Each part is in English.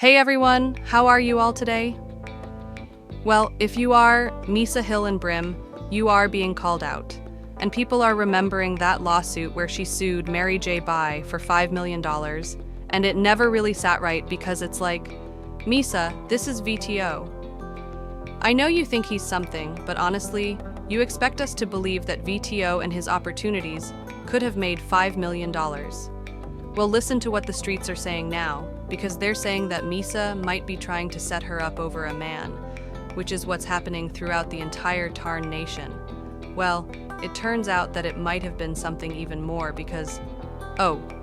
Hey everyone, how are you all today? Well, if you are Misa Hill and Brim, you are being called out. And people are remembering that lawsuit where she sued Mary J. Blige for $5 million, and it never really sat right because it's like, Misa, this is VTO. I know you think he's something, but honestly, you expect us to believe that VTO and his opportunities could have made $5 million. Well, listen to what the streets are saying now, because they're saying that Misa might be trying to set her up over a man, which is what's happening throughout the entire Tarn nation. Well, it turns out that it might have been something even more because,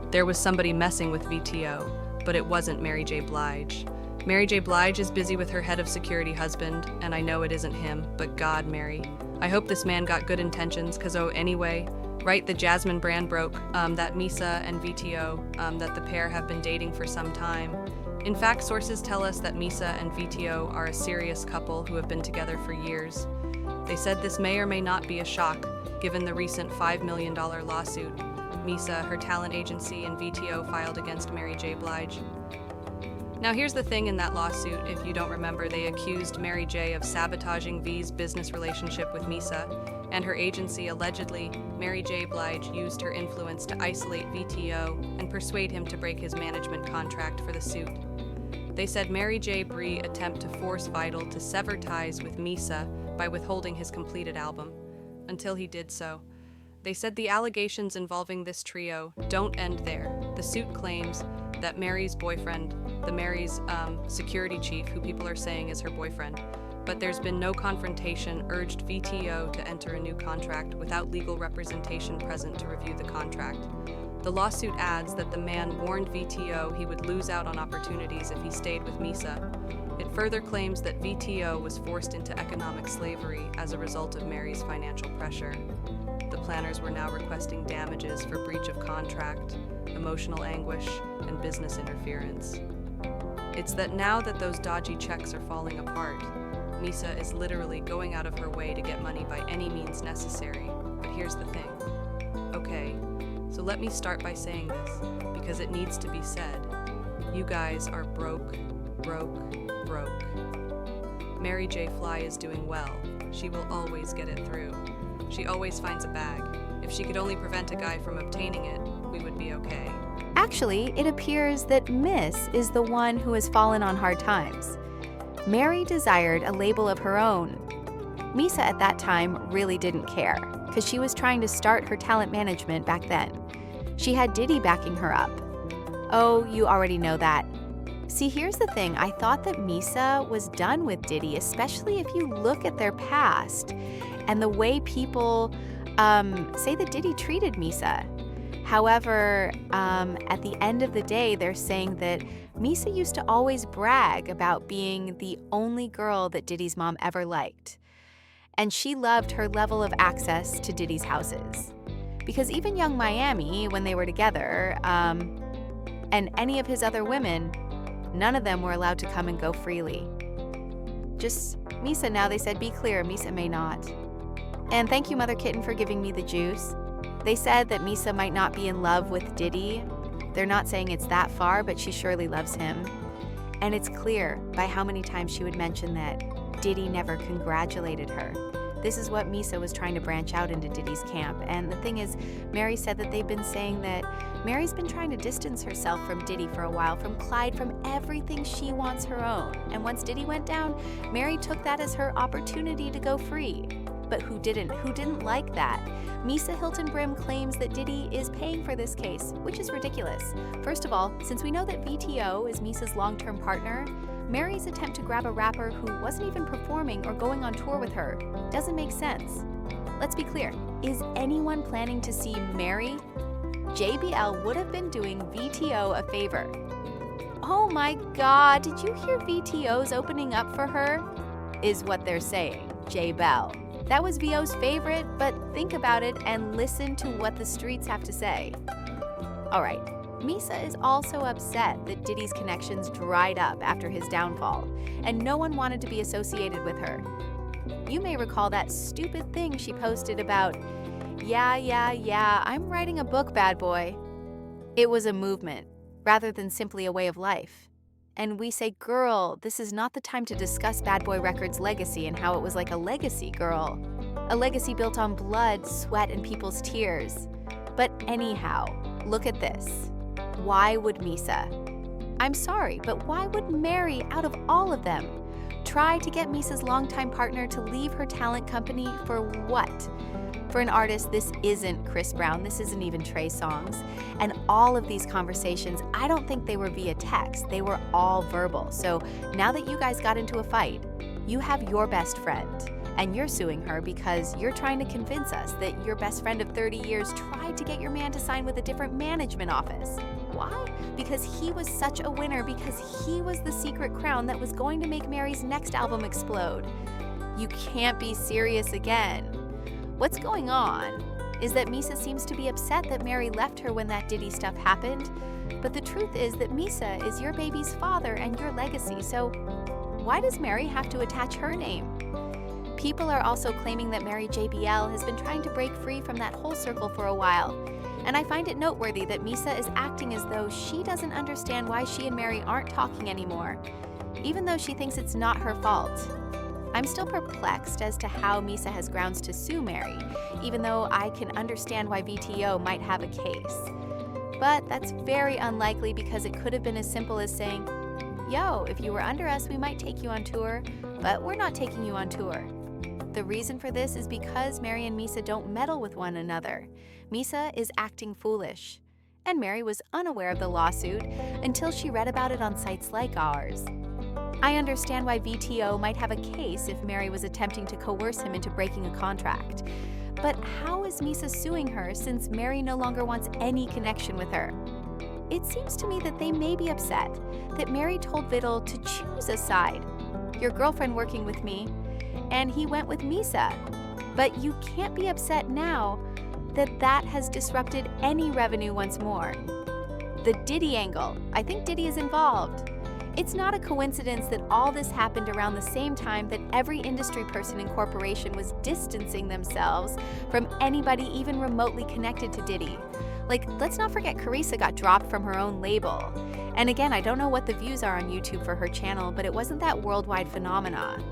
there was somebody messing with VTO, but it wasn't Mary J. Blige. Mary J. Blige is busy with her head of security husband, and I know it isn't him, but God, Mary. I hope this man got good intentions, cause anyway, right, the Jasmine brand broke, that Misa and VTO, that the pair have been dating for some time. In fact, sources tell us that Misa and VTO are a serious couple who have been together for years. They said this may or may not be a shock, given the recent $5 million lawsuit Misa, her talent agency, and VTO filed against Mary J. Blige. Now here's the thing in that lawsuit, if you don't remember, they accused Mary J. of sabotaging V's business relationship with Misa, and her agency allegedly, Mary J. Blige used her influence to isolate VTO and persuade him to break his management contract for the suit. They said Mary J. Brie attempt to force Vital to sever ties with Misa by withholding his completed album, until he did so. They said the allegations involving this trio don't end there. The suit claims that Mary's boyfriend, Mary's security chief, who people are saying is her boyfriend, but there's been no confrontation, urged VTO to enter a new contract without legal representation present to review the contract. The lawsuit adds that the man warned VTO he would lose out on opportunities if he stayed with Misa. It further claims that VTO was forced into economic slavery as a result of Mary's financial pressure. The planners were now requesting damages for breach of contract, emotional anguish, and business interference. It's that now that those dodgy checks are falling apart, Misa is literally going out of her way to get money by any means necessary. But here's the thing. Okay, so let me start by saying this, because it needs to be said. You guys are broke, broke, broke. Mary J. Fly is doing well. She will always get it through. She always finds a bag. If she could only prevent a guy from obtaining it, we would be okay. Actually, it appears that Miss is the one who has fallen on hard times. Mary desired a label of her own. Misa at that time really didn't care, because she was trying to start her talent management back then. She had Diddy backing her up. Oh, you already know that. See, here's the thing. I thought that Misa was done with Diddy, especially if you look at their past and the way people say that Diddy treated Misa. However, at the end of the day, they're saying that Misa used to always brag about being the only girl that Diddy's mom ever liked. And she loved her level of access to Diddy's houses. Because even Young Miami, when they were together, and any of his other women, none of them were allowed to come and go freely. Just Misa now, they said, be clear, Misa may not. And thank you, Mother Kitten, for giving me the juice. They said that Misa might not be in love with Diddy. They're not saying it's that far, but she surely loves him. And it's clear by how many times she would mention that Diddy never congratulated her. This is what Misa was trying to branch out into Diddy's camp. And the thing is, Mary said that they've been saying that Mary's been trying to distance herself from Diddy for a while, from Clyde, from everything she wants her own. And once Diddy went down, Mary took that as her opportunity to go free. But who didn't? Who didn't like that? Misa Hilton Brim claims that Diddy is paying for this case, which is ridiculous. First of all, since we know that VTO is Misa's long-term partner, Mary's attempt to grab a rapper who wasn't even performing or going on tour with her doesn't make sense. Let's be clear, is anyone planning to see Mary? JBL would have been doing VTO a favor. Oh my God, did you hear VTO's opening up for her? Is what they're saying, J-Bell. That was VO's favorite, but think about it and listen to what the streets have to say. All right, Misa is also upset that Diddy's connections dried up after his downfall, and no one wanted to be associated with her. You may recall that stupid thing she posted about, yeah, I'm writing a book, bad boy. It was a movement, rather than simply a way of life. And we say, girl, this is not the time to discuss Bad Boy Records' legacy and how it was like a legacy, girl. A legacy built on blood, sweat, and people's tears. But anyhow, look at this. Why would Misa? I'm sorry, but why would Mary, out of all of them, try to get Misa's longtime partner to leave her talent company for what? For an artist, this isn't Chris Brown, this isn't even Trey Songz. And all of these conversations, I don't think they were via text, they were all verbal. So now that you guys got into a fight, you have your best friend, and you're suing her because you're trying to convince us that your best friend of 30 years tried to get your man to sign with a different management office. Why? Because he was such a winner, because he was the secret crown that was going to make Mary's next album explode. You can't be serious again. What's going on is that Misa seems to be upset that Mary left her when that Diddy stuff happened, but the truth is that Misa is your baby's father and your legacy, so why does Mary have to attach her name? People are also claiming that Mary JBL has been trying to break free from that whole circle for a while, and I find it noteworthy that Misa is acting as though she doesn't understand why she and Mary aren't talking anymore, even though she thinks it's not her fault. I'm still perplexed as to how Misa has grounds to sue Mary, even though I can understand why VTO might have a case. But that's very unlikely because it could have been as simple as saying, yo, if you were under us, we might take you on tour, but we're not taking you on tour. The reason for this is because Mary and Misa don't meddle with one another. Misa is acting foolish, and Mary was unaware of the lawsuit until she read about it on sites like ours. I understand why VTO might have a case if Mary was attempting to coerce him into breaking a contract. But how is Misa suing her since Mary no longer wants any connection with her? It seems to me that they may be upset that Mary told Vidal to choose a side. Your girlfriend working with me, and he went with Misa. But you can't be upset now that that has disrupted any revenue once more. The Diddy angle. I think Diddy is involved. It's not a coincidence that all this happened around the same time that every industry person and corporation was distancing themselves from anybody even remotely connected to Diddy. Like, let's not forget Carissa got dropped from her own label. And again, I don't know what the views are on YouTube for her channel, but it wasn't that worldwide phenomena.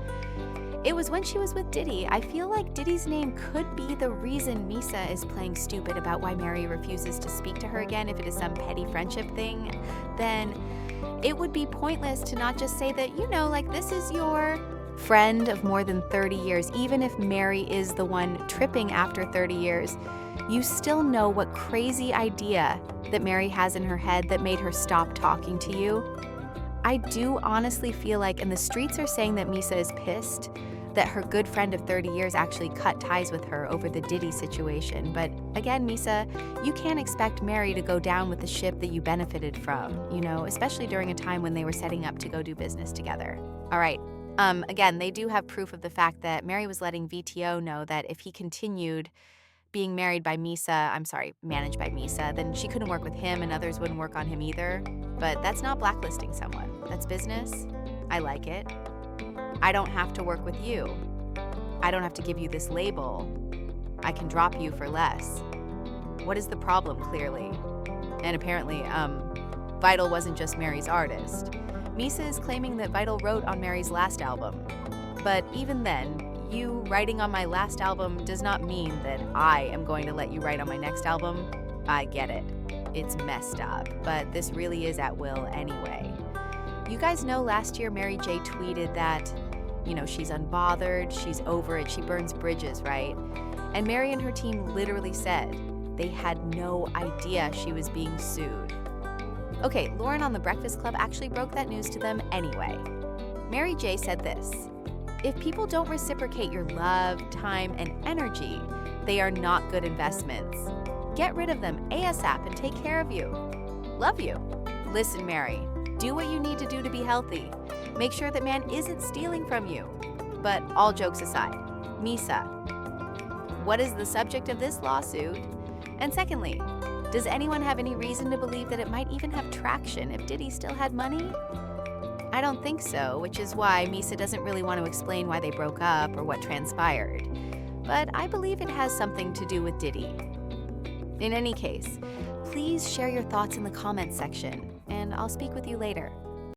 It was when she was with Diddy. I feel like Diddy's name could be the reason Misa is playing stupid about why Mary refuses to speak to her again. If it is some petty friendship thing, then it would be pointless to not just say that, you know, like, this is your friend of more than 30 years. Even if Mary is the one tripping after 30 years, you still know what crazy idea that Mary has in her head that made her stop talking to you. I do honestly feel like, and the streets are saying that Misa is pissed that her good friend of 30 years actually cut ties with her over the Diddy situation. But again, Misa, you can't expect Mary to go down with the ship that you benefited from, you know, especially during a time when they were setting up to go do business together. All right. Again, they do have proof of the fact that Mary was letting VTO know that if he continued being managed by Misa, then she couldn't work with him and others wouldn't work on him either. But that's not blacklisting someone. That's business. I like it. I don't have to work with you. I don't have to give you this label. I can drop you for less. What is the problem, clearly? And apparently, Vital wasn't just Mary's artist. Misa is claiming that Vital wrote on Mary's last album. But even then, you writing on my last album does not mean that I am going to let you write on my next album. I get it. It's messed up, but this really is at will anyway. You guys know last year Mary J tweeted that, you know, she's unbothered, she's over it, she burns bridges, right? And Mary and her team literally said they had no idea she was being sued. Okay, Lauren on The Breakfast Club actually broke that news to them anyway. Mary J said this: if people don't reciprocate your love, time, and energy, they are not good investments. Get rid of them ASAP and take care of you. Love you. Listen, Mary, do what you need to do to be healthy. Make sure that man isn't stealing from you. But all jokes aside, Misa, what is the subject of this lawsuit? And secondly, does anyone have any reason to believe that it might even have traction if Diddy still had money? I don't think so, which is why Misa doesn't really want to explain why they broke up or what transpired. But I believe it has something to do with Diddy. In any case, please share your thoughts in the comments section, and I'll speak with you later.